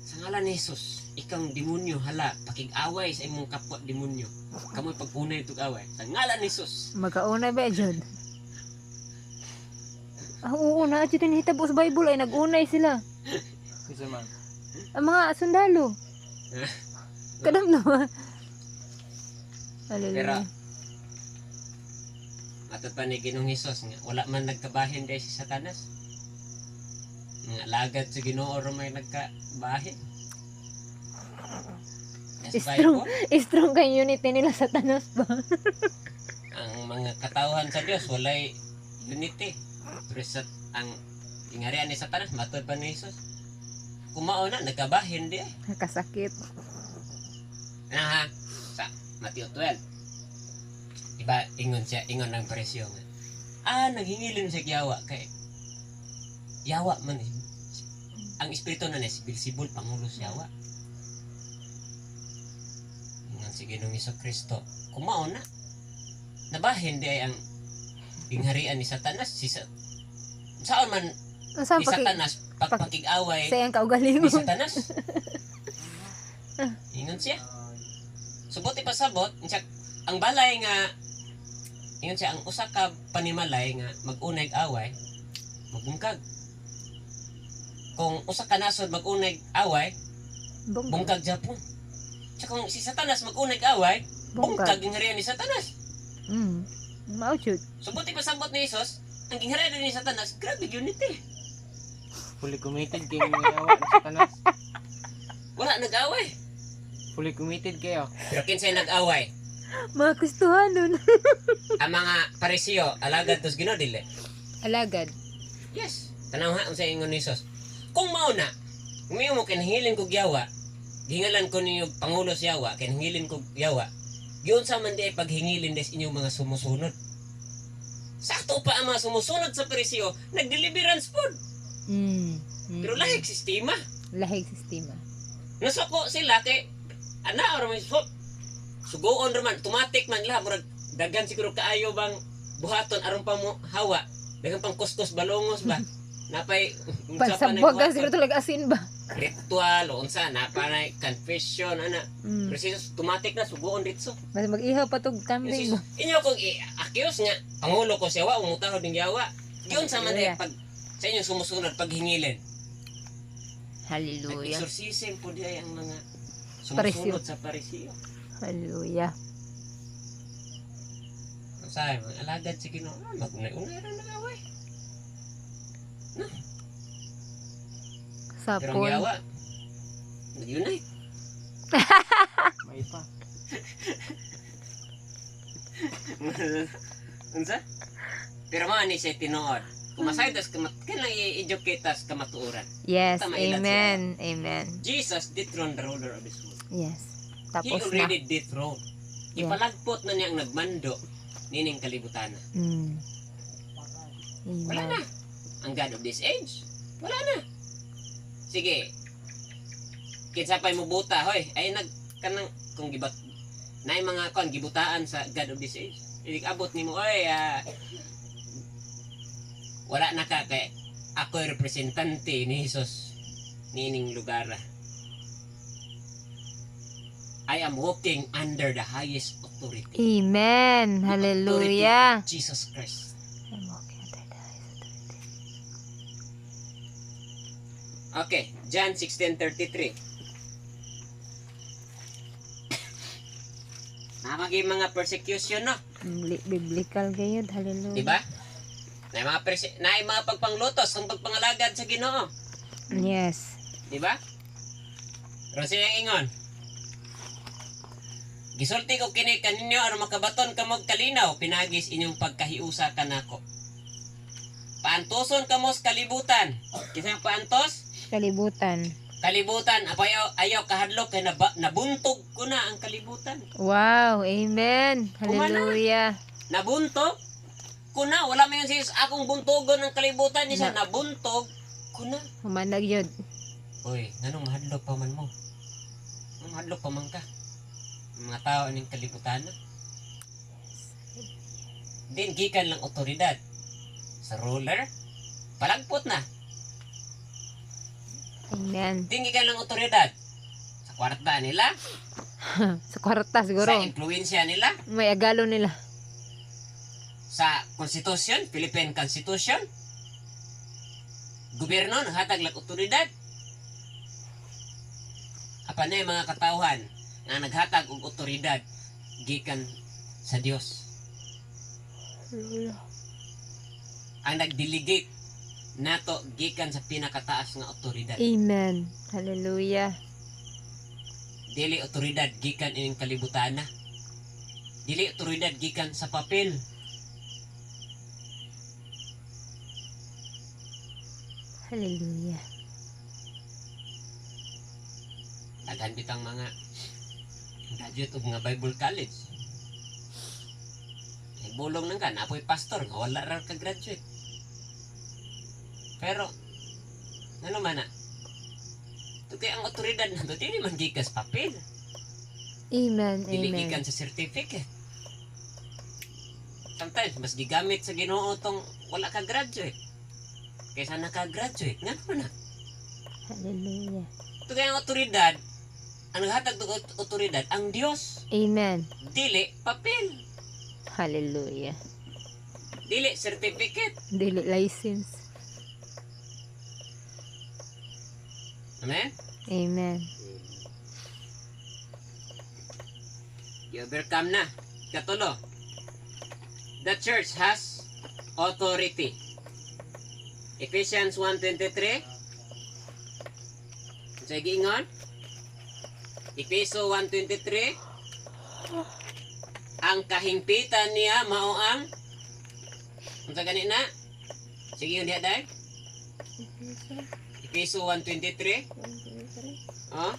Sa ngalan ni Jesus, ikang demonyo hala, pakig-away sa imong kapwa demonyo. Kamoy pag-unay itong away. Sa ngalan ni Jesus. Magkauna ba jud? Oo na, dito nahitabo sa Bible ay nag-unay sila. Kasi man. Ang mga sundalo. Kadam naman. Pero, Hallelujah. Matod pa ni Ginoong Hesus nga wala man nagkabahin dahil si Satanas. Nga lagad sa Ginoo ro may nagkabahin. Yes, Strong, Bible, strong kay unity nila sa tanas ba? ang mga katawhan sa Dios walay unity. Pero sa ang ingarian ni Satanas matod pa ni Hesus. Kumao na nagkabahin di ay. Nakasakit. Na sa Mateo 12. Iba ingon siya, ingon ng presyo nga. Naghingilin siya yawa kay yawa man eh. Ang espiritu na si Beelzebul pangulo sa yawa. Ingon si Ginoong Kristo. Kumao na. Nabahin di ay ang ingharian ni Satanas. Saan man Unsa ni Satanas pagpakig-away sa iyang kaugalingon? ni Satanas. Ingon siya. Subot ipasabot, siya, ang balay nga, ingon siya, ang usa ka panimalay nga mag-unay away, magbungkag. Kung usa ka nasod mag-unay away, bungkag Japon. Siya kung si Satanas mag-unay away, bungkag ang harian ni Satanas. Mao jud. Subot ipasabot ni Jesus, ang gingharian ni Satanas, grabe unity. Fully committed kayo ng yawa sa Satanas. Wala nag-away. Fully committed kayo. Pero kinsay nag-away? Mga Kristohanon. Ang mga Pariseo, alagad tos Ginoo dili. Alagad. Yes. Tanaw ha, sa ingon ni Jesus. Kung mao na, umiyo mo kinahilin kog yawa, gingalan ko ninyo pangulo sa yawa, kinahilin kog yawa, giyon sa man di ay paghingilin des inyong mga sumusunod. Sakto pa ang mga sumusunod sa Pariseo, nag-deliverance food. Pero lahig sistema. Lahig sistema. Nasuko sila kay, or may sugoon raman, tumatik man lahat, murag dagan siguro kaayo bang buhaton aron pa mo hawa, dagan pang kuskus balongos ba? Napay Pagsabwag ka siguro talaga asin ba? ritual o unsa na panay confession ana. Pero si Jesus tumatik na sugoon ditso. Mas mag-ihaw pa tog kambing ba? Inyo kog i-accuse nga pangulo ko siya wa umutahod ning yawa. Giyon sa man Hallelujah. pag sa inyo sumusunod paghingilin. Hallelujah. Nag-exorcism po di ay ang mga Pariseo. sumusunod sa Pariseo. Hallelujah. Say, mga alagad si Ginoo, magunay-unay ra nag-away. Pero ang Sapon. yawa, nag-unite. May pa. Unsa? Pero mga ni siya tinuod. Kumasay tas kailang i-educate tas kamatuoran. Yes. Tama, ilan Amen. Amen. Jesus dethroned the ruler of this world. Yes. He Tapos na. already dethroned. Yeah. Ipalagpot na niya ang nagmando nining kalibutan. Wala na. Amen. Ang God of this age, wala na. Sige. Kinsa pa'y mubuta, hoy. Ay kanang kung gibat na mga kon gibutaan sa God of this age. Ilig abot nimo oy, wala na ka kay ako'y representante ni Jesus nining lugar. I am walking under the highest authority. Amen. The Hallelujah. authority of Jesus Christ. I'm walking under the highest authority. Okay, John 16:33. Namagi mga persecution no, Biblical kayo. Hallelujah. di ba? Na mga pagpanglutos ang pagpangalagad sa Ginoo, Yes. di ba? Pero siya ingon. Gisulti ko kini kaninyo aron makabaton kamog kalinaw pinagis inyong pagkahiusa kanako. Paantoson kamo sa kalibutan. Kinsa ang paantos? Kalibutan. Kalibutan, ayaw kahadlok kay nabuntog ko na ang kalibutan. Wow. Amen. Hallelujah. Nabuntog ko na, wala man yun sis, akong buntogon ng kalibutan niya, nabuntog ko na. Humanag yun. Uy, nanong mahadlok pa man mo? Anong mahadlok pa man ka? Ang mga tao ng kalibutan na. Din, gikan lang otoridad. Sa ruler, palagpot na. Amen. Din, gikan lang otoridad. Sa kwarta nila, Sa kwarta siguro. sa impluensya nila, May agalo nila. sa konstitusyon, Philippine Constitution, gobyerno, naghatag lang otoridad. Apa na yung mga katauhan na naghatag og otoridad gikan sa Dios. ang nag-delegate nato gikan sa pinakataas nga otoridad. Amen. Hallelujah. Dili otoridad gikan ining kalibutan na. Dili otoridad gikan sa papel. Hallelujah. Daghan bitang mga graduate ug mga Bible College. Bulong nang ka, napoy pastor nga wala ra ka graduate. Pero ano man na? Kaya ang otoridad na to, dili man gikas papel. Amen. Dili Amen. gikan sa certificate. Sometimes mas gigamit sa Ginoo tong wala ka graduate kaysa naka-graduate. Nga naman na. Hallelujah. Ito kaya ang otoridad, ang naghatag ng otoridad, ang Dios. Amen. Dili papel. Hallelujah. Dili certificate. Dili license. Amen? Amen. You overcome na. Katulo. The church has authority. Ephesians 1:23. Sa giingon. Efeso 1:23. Ang kahingpitan niya mao ang unsa gani na? Sige diha dai. Efeso 1:23. Oh,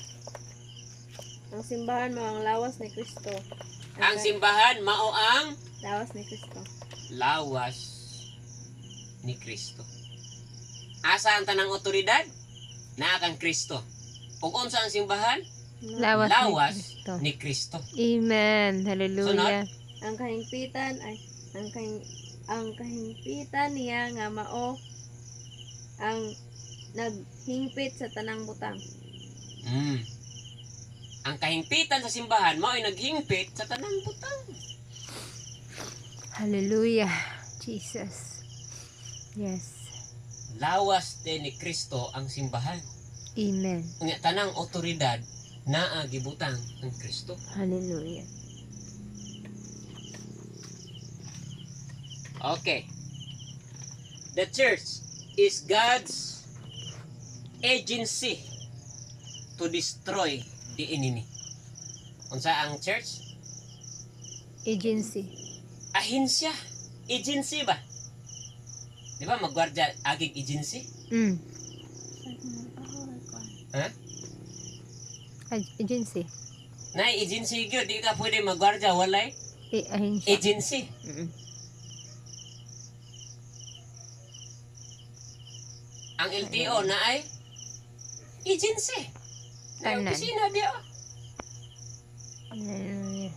Ang simbahan mo ang lawas ni Kristo. ang simbahan mao ang lawas ni Kristo. lawas ni Kristo. Asa ang tanang otoridad? Naa kang Kristo. Ug unsa ang simbahan? Lawas, Lawas ni Kristo. ni Kristo. Amen. Hallelujah. Ang kahingpitan ay ang kahingpitan niya nga mao ang naghingpit sa tanang butang. Ang kahingpitan sa simbahan mao ay naghingpit sa tanang butang. Hallelujah. Jesus. Yes. Lawas din ni Kristo ang simbahan. Amen. Unya tanang otoridad naa gibutang ng Kristo. Hallelujah. Okay. The church is God's agency to destroy the enemy. Unsa ang church? Agency. Ahinsya. Agency ba? Di ba magwardya agig agency? Mm. Ha? Agency. Na agency gyud di ka pwede magwardya walay Ahinsya. agency. Mm. Ang LTO na ay agency. Na Tanan. opisina diya. Hallelujah.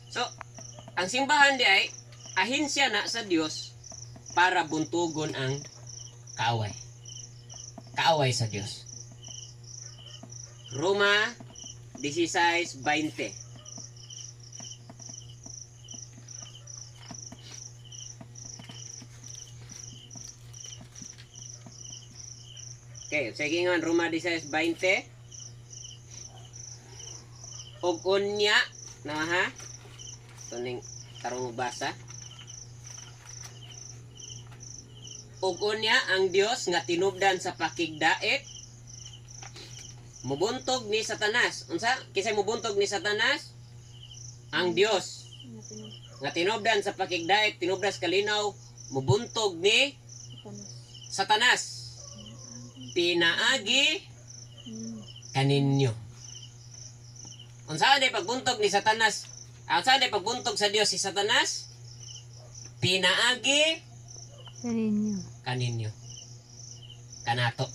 So, ang simbahan di ay ahinsya na sa Dios para buntugon ang kaaway. Kaaway sa Dios. Roma 16:20. Okay, sige nga Roma 16:20. Og unya na ha. Tuning tarong basa. Og unya ang Dios nga tinubdan sa pakigdait mubuntog ni Satanas. Unsa? Kisay mubuntog ni Satanas? Ang Dios nga tinubdan sa pakigdait, tinubdas kalinaw, mubuntog ni Satanas. Pinaagi kaninyo. Unsa day pagbuntog ni Satanas? Unsa day pagbuntog sa Dios si Satanas? Pinaagi Kaninyo. kaninyo. Kanato.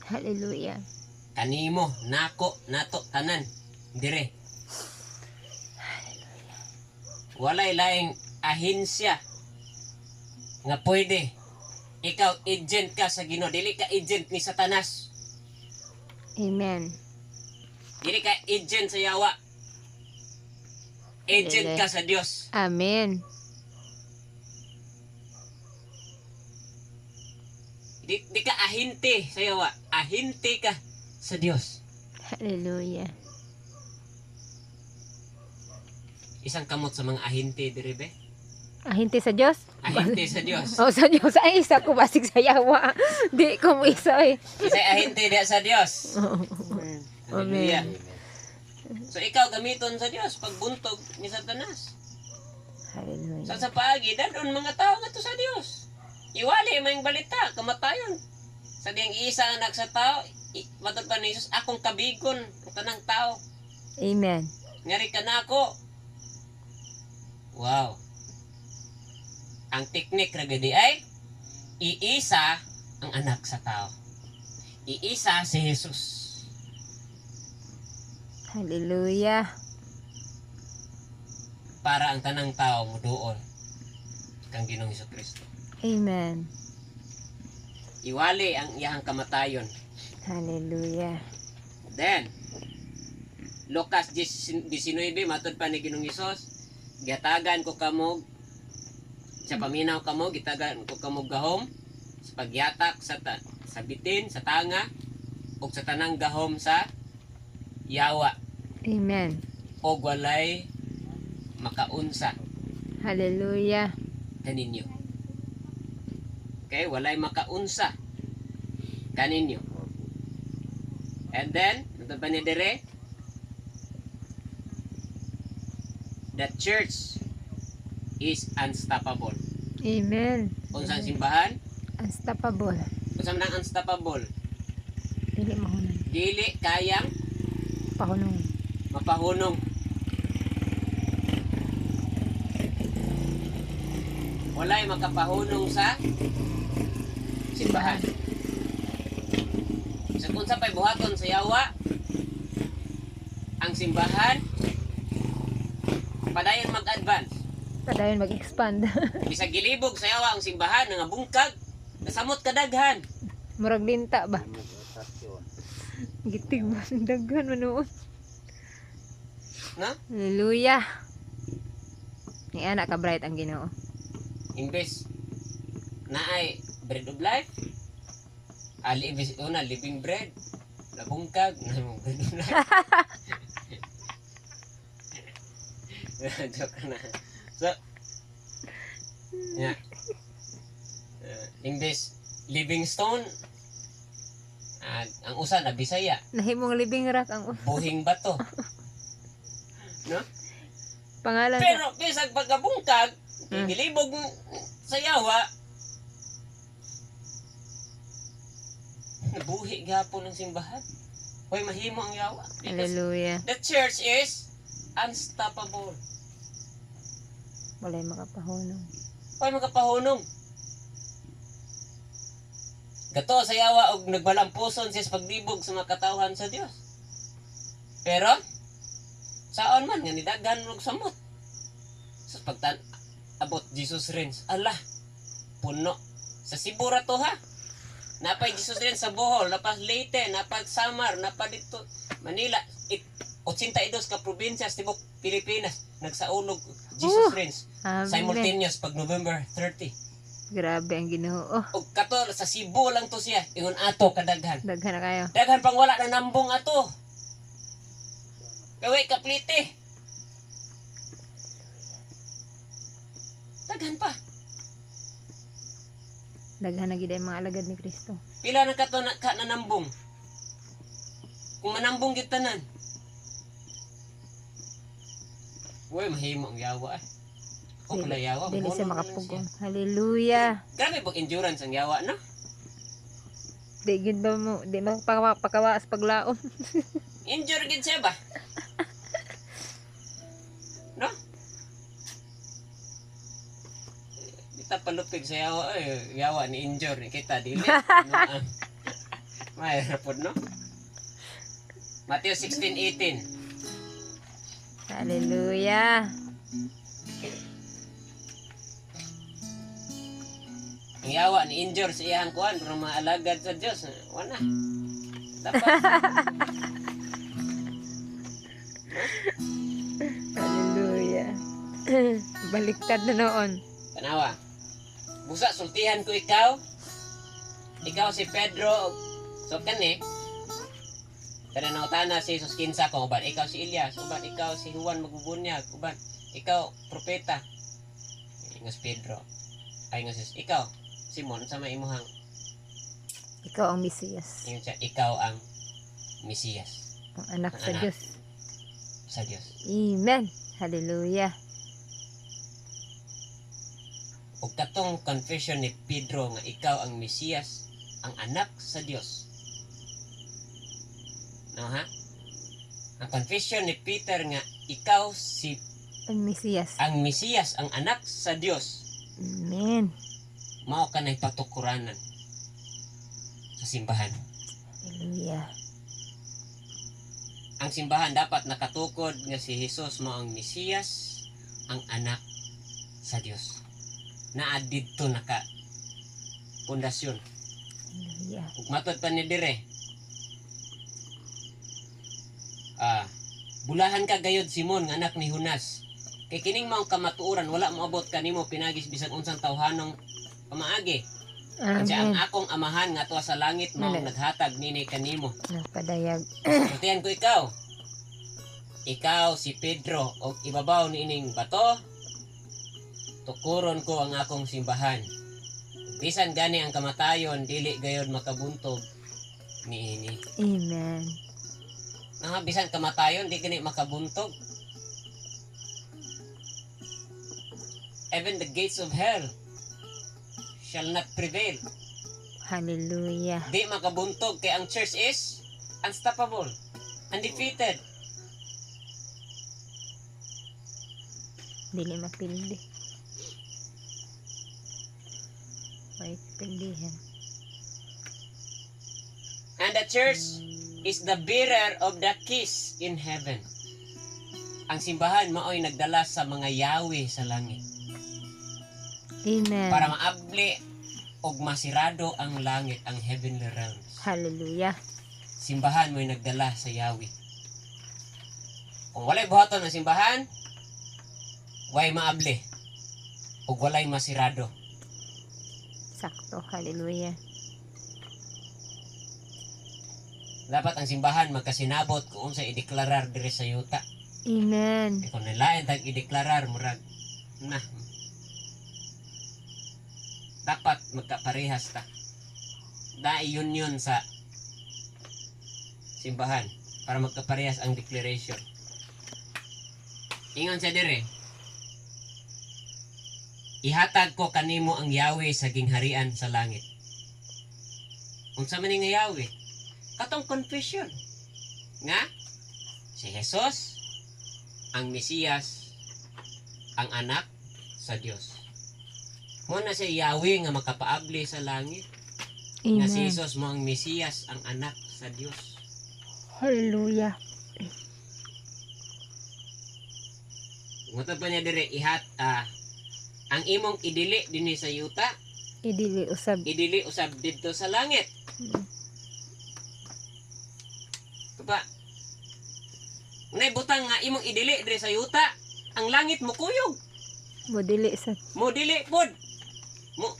Hallelujah. Kanimo, nako, nato, tanan. Dire. Walay laing ahinsya nga pwede. Ikaw agent ka sa Ginoo, dili ka agent ni Satanas. Amen. Dili ka agent sa yawa. Agent ka sa Dios. Amen. Di ka ahinti sa yawa. Ahinti ka sa Dios. Hallelujah. Isang kamot sa mga ahinti diri be. Ahinti sa Dios. Ahente sa Dios. O sa Dios ay isa ko basig sa yawa. Di ko mo isa eh. Isa'y ahente diya sa Dios. Amen. Hallelujah. Amen. So ikaw gamiton sa Dios pagbuntog ni Satanas. Hallelujah. So sa paagi, dadon mga tao nga to sa Dios. Iwali may balita, kamatayon. Sa diyang isa anak sa tao, matod pa ni Jesus, akong kabigon, ang tanang tao. Amen. Ngari ka na ako. Wow. Ang teknik ra gadi ay iisa ang anak sa tao. Iisa si Jesus. Hallelujah. Para ang tanang tao muduol kang Ginoong Hesukristo. Amen. Iwali ang iyang kamatayon. Hallelujah. Then Lucas 19 matod pa ni Ginoong Hesus, gatagan ko kamo sa paminaw kamo, gitagan ko kamo gahom sa pagyatak sa bitin, sa tanga ug sa tanang gahom sa yawa Amen. og walay makaunsa Hallelujah. kaninyo. Okay, walay makaunsa kaninyo. And then, ito pa ni dire, the church is unstoppable. Amen. Unsang simbahan? Unstoppable. Unsang nang unstoppable? Dili mahunong. Dili kayang Pahunong. mapahunong. Walay makapahunong sa simbahan. Sa kung sa pay buhaton sa yawa, ang simbahan padayon mag-advance. Padayon mag-expand. Bisag gilibog sa yawa ang simbahan nga bungkag, nasamot kadaghan. Murag linta ba? Atasyon. Gitig ba ang daghan manoon? No? Hallelujah. Ni anak ka bright ang Ginoo. Imbes na ay bread of life, imbes una living bread, nabungkag, na bread of life. Joke na. So, yeah. Imbes living stone, ang usa na Bisaya, Nahimong living rock ang buhing bato. No? pangalan sa Pero bisag pagkabungkag, gilibog sa yawa, nabuhi gapon ng simbahan. Hoy, mahimo ang yawa. Because Hallelujah. the church is unstoppable. Walay makapahunong. Hoy, magkapahunong. Gato sa yawa og nagbalampuson siya sa paglibog sa mga katawhan sa Dios. Pero saon man nga nidaghan og samot. Sa pagtan abot Jesus Reigns. Allah, puno. Sa Cebu ra to ha. Napay Jesus Reigns sa Bohol, napas Leyte, napas Samar, napas dito Manila. 82 ka probinsya sa tibok Pilipinas nagsaulog Jesus Reigns. Amen. Simultaneous pag November 30. Grabe ang Ginoo. Oh, Og kato sa Cebu lang to siya. Ingon ato kadaghan. daghan na kayo. Daghan pang wala na nambong ato. Kaway kaplite. Daghan pa. Daghan na gid ang mga alagad ni Kristo. Pila na kato na ka nanambong. Kung manambong kita nan. Uy, mahimo ang yawa eh. Ako pala yawa. Dili bumono siya na lang makapugong. siya. Hallelujah. Grabe pag endurance ang yawa, no? Di gid ba mo, di makapakawa sa paglaom. Injure gid siya ba? No? Kita palupig sa yawa. Ay, yawa ni injure. Kita dili. May rapod, no? Matthew 16:18. Hallelujah. Ang yawa ni injure sa iyang kuan pero maalagad sa Dios. Wala. Dapat. Hallelujah. Baliktad na noon. Tanawa. Busa sultihan ko ikaw. Ikaw si Pedro. So kani. Kada nautana si Jesus kinsa ko uban. Ikaw si Elias, uban ikaw si Juan magbubunyag, uban ikaw propeta. nga si Pedro ay nga sis ikaw Simon sa may imuhang Ikaw ang Mesiyas, ingon siya ikaw ang Mesiyas ang anak Ang sa anak. Diyos. sa Dios. Amen. Hallelujah. Ug katong confession ni Pedro nga ikaw ang Mesiyas, ang anak sa Dios. No ha? Ang confession ni Peter nga ikaw si Ang Mesiyas. ang Mesiyas, ang anak sa Dios. Amen. Mao ka na patukuranan sa simbahan. Hallelujah. Ang simbahan dapat nakatukod nga si Jesus mao ang Mesiyas, ang anak sa Dios. Naa didto naka pundasyon. Hallelujah. Ug matod pa ni dire. Bulahan ka gayod Simon nga anak ni Jonas. Kay kining maong kamatuoran wala moabot kanimo pinagis bisan unsang tawhanong pamaagi. Kasi ang Amen. akong amahan nga tuwa sa langit mao Wala. naghatag nini kanimo. Nagpadayag. Sultihan ko ikaw. Ikaw si Pedro o ibabaw ni ining bato. Tukuron ko ang akong simbahan. Bisan gani ang kamatayon dili gayod makabuntog niini. Amen. Nga bisan kamatayon di gani makabuntog. Even the gates of hell shall not prevail. Hallelujah. Di makabuntog kay ang church is unstoppable, undefeated. Dili mapildi. May pindihan. And the church is the bearer of the keys in heaven. Ang simbahan mao'y nagdala sa mga yawi sa langit Amen. para maabli og masirado ang langit, ang heavenly realms. Hallelujah. Simbahan mo'y nagdala sa yawi. Kung walay buhaton ang simbahan, way maabli ug walay masirado. Sakto. Hallelujah. Dapat ang simbahan magkasinabot kung unsay ideklarar diri sa yuta. Amen. Kung nilain tag ideklarar murag na dapat magkaparehas ta. Dai union sa simbahan para magkaparehas ang declaration. Ingon sa dire. Ihatag ko kanimo ang Yahweh sa gingharian sa langit. Unsa man nga Yahweh? Katong confession nga si Jesus ang Mesiyas, ang anak sa Dios. Mo na si Yahweh nga makapaabli sa langit. Nga si Amen. Jesus mo ang Mesiyas, ang anak sa Dios. Hallelujah. Nguto pa niya dire ang imong idili dinhi sa yuta, Idili usab. idili usab didto sa langit. Tupa. Nay butang nga imong idili dire sa yuta, ang langit mo kuyog. Mo dili sa Mo dili pod. Mo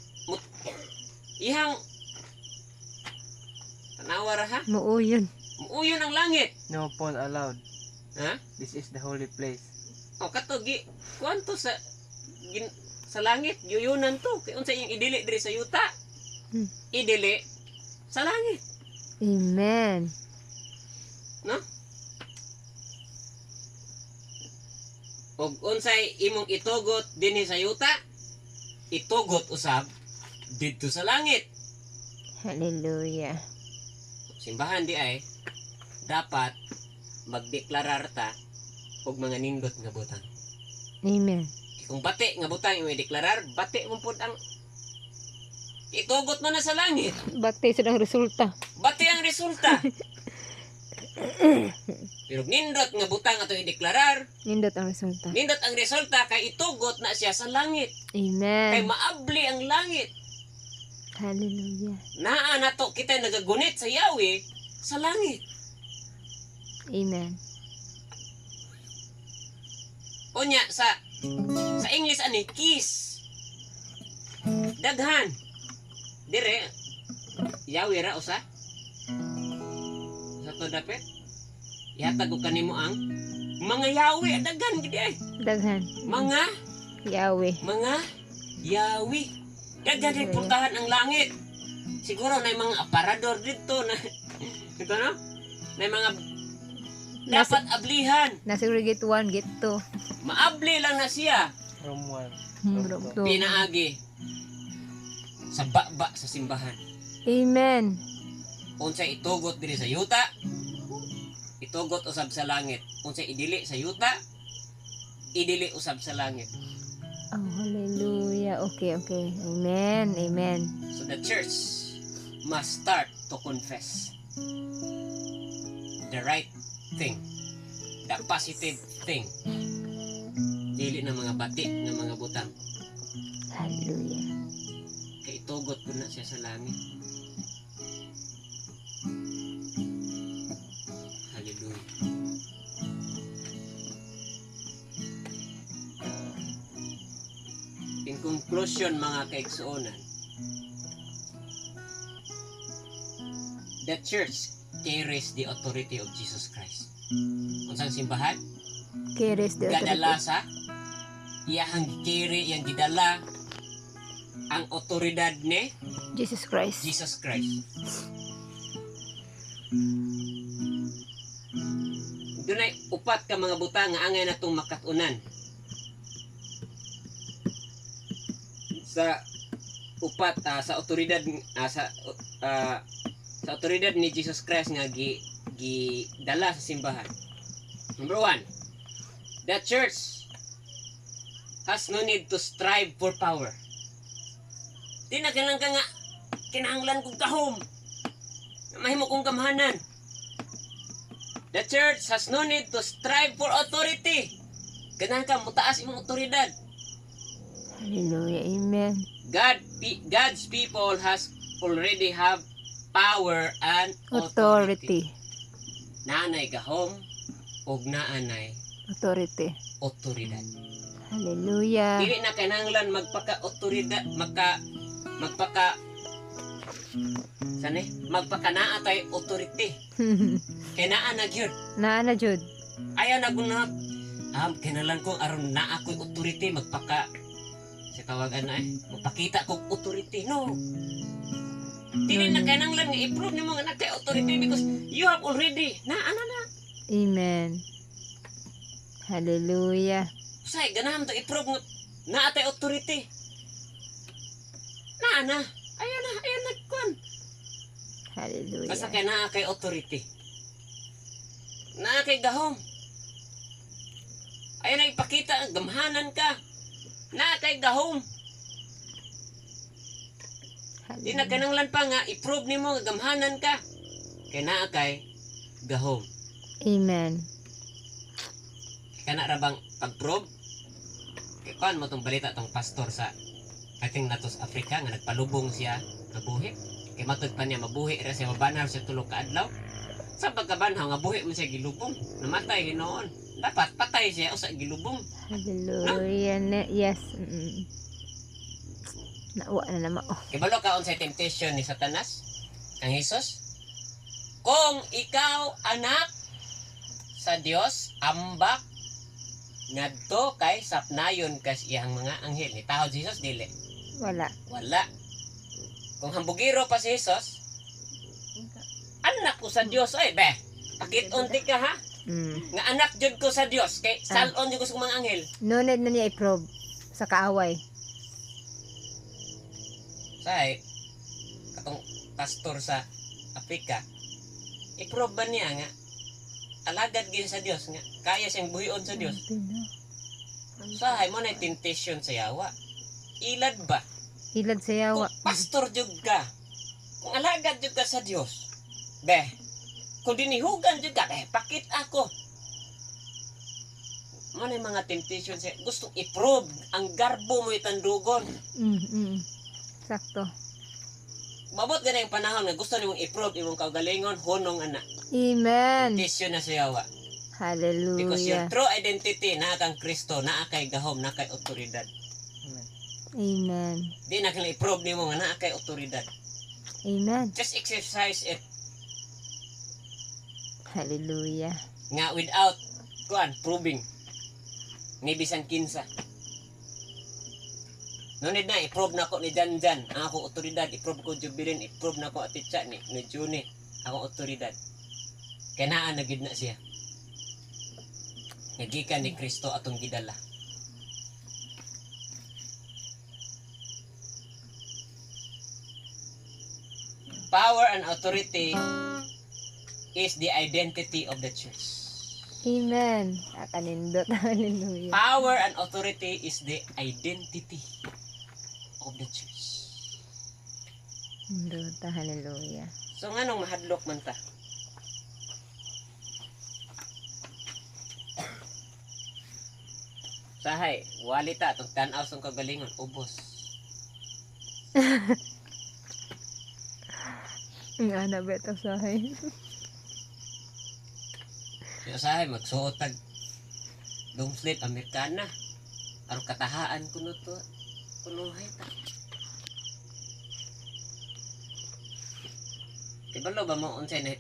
ihang tanawa ra ha. muuyon. Muuyon ang langit. No phone allowed. Ha? This is the holy place. O kato gi kuanto sa sa langit yuyunan to kay unsa yung idili diri sa yuta. Hmm. Idili sa langit, Amen. no? Og unsay imong itugot dinhi sa yuta, itugot usab didto sa langit. Hallelujah. Simbahan di ay dapat magdeklarar ta og mga nindot nga butang. Amen. Kung bati nga butang imong deklarar, bati mo pud ang itugot mo na sa langit. Bati sa resulta. Bati ang resulta. Pero nindot nga butang ato i-deklarar, Nindot ang resulta. nindot ang resulta kay itugot na siya sa langit. Kay Amen. maabli ang langit. Hallelujah. Naa nato kita nagagunit sa Yahweh sa langit. Amen. Unya sa English ani kiss. Daghan. Dire Yahweh ra usa. Sa to dapit. Ihatag ko kanimo ang mga Yahweh daghan gid ay. Daghan. Mga Yahweh. mga Yahweh. Daghan din puntahan ang langit. Siguro na mga aparador dito na ito no? Na mga dapat ablihan. Nasa gate 1, gate 2. Maabli lang na siya. From 1. Bro, to. Pinaagi sa baba sa simbahan. Amen. Unsay itugot diri sa yuta, itugot usab sa langit. Unsay idili sa yuta, idili usab sa langit. Oh, hallelujah. Okay, okay. Amen. Amen. So the church must start to confess the right thing, the positive thing. Dili na mga bati ng mga butang. Hallelujah. Kay itugot ko na siya sa langit. Hallelujah. In conclusion mga kaigsuonan, the church carries the authority of Jesus Christ. Unsang simbahan? Carries the Gadala authority. sa iyahang gikiri, iyang gidala ang otoridad ni Jesus Christ. Jesus Christ. Dunay upat ka mga butang nga angay natong makatunan. Sa upat sa otoridad sa otoridad ni Jesus Christ nga gidala sa simbahan. Number 1, the church has no need to strive for power. Di na kailangan ka nga kinahanglan kong kahom. Mahimo kong kamahanan. The church has no need to strive for authority. Kailangan ka mutaas imong otoridad. Hallelujah. Amen. God's people has already have power and Authority. authority. Naanay gahom ug naanay Authority. otoridad. Hallelujah. Dili na kinahanglan magpaka-otoridad, magpakanaa tay authority. Kay naa na gyud. Naana jud. Ayaw na guna. Kinalan ko aron na ako'y authority magpaka sa tawagan na magpakita ko authority. No. Dili na kinahanglan nga i-prove nimo nga nakay authority because you have already na. Amen. Hallelujah. Say ganahan to i-prove nga naa tay authority. Na. Ayan na kun. Hallelujah. Basta kay naa kay authority. Naa kay gahom. Ayan na ipakita ang gamhanan ka. Naa kay gahom. Di na kinahanglan pa nga i-prove nimo nga gamhanan ka. Kay naa kay gahom. Amen. Kana ra bang pag-prove? Kay kuan mo tong balita tong pastor sa I think natos Africa nga nagpalubong siya nabuhi. Kay matud pa niya mabuhi ra siya mabanaw siya tulo ka adlaw. Sa pagkabanhaw nga buhi man siya gilubong, namatay ginoon. Dapat patay siya usa gilubong. Hallelujah. Yes. Nawa na naman. Oh. Ibalo ka unsay temptation ni Satanas kang Hesus? Kung ikaw anak sa Dios, ambak ngadto kay sapnayon kas iyang mga anghel. Ni tahod si Jesus dili. Wala. Wala. Kung hambugiro pa si Jesus, anak ko sa Dios ay be. Pakit-unti ka ha. Nga anak jud ko sa Dios kay salon jud ko sa mga anghel. No need na niya i-probe sa kaaway. Say katong pastor sa Africa, i-prove ba niya nga alagad gyud sa Dios nga kaya siyang buhion sa Dios. Sahay mo na temptation sa yawa. Ilad ba? Ilad sa yawa. Kung pastor jud ka, kung alagad jud ka sa Dios, be, kung dinihugan jud ka, pakit ako. Ano yung mga temptation siya? Gusto i-prove ang garbo mo itandugon. Sakto. Mabot ganang panahon nga gusto nimong i-prove imong kaugalingon, hunong anak. Amen. Temptation na sa yawa. Because your Hallelujah. true identity na kang Kristo, na kay gahom, na kay otoridad. Amen. Di na kang i-prove nimo nga na kay otoridad. Amen. Just exercise it Hallelujah. nga without proving. Ni bisan kinsa. Ngunit na, i-prove na ko ni Janjan. Ang akong otoridad. I-prove ko Jubilin. I-prove na ko Atitsa ni Juni. Akong otoridad. Kaya naan na gid na siya. Nagikan ni Kristo atong gidala. Power and authority is the identity of the church. Amen. Kanindot. Hallelujah. Power and authority is the identity of the church. Hindot. Hallelujah. So nganong mahadlok man ta? Sahay, wali ta itong tanaw sa kagalingon, ubos. Ang ana ba ito sahay? So sahay, magsuot tag long sleeve Amerikana. Aron katahaan kuno to. Kunuhay ta. Ibalo ba mo unsay nahitabo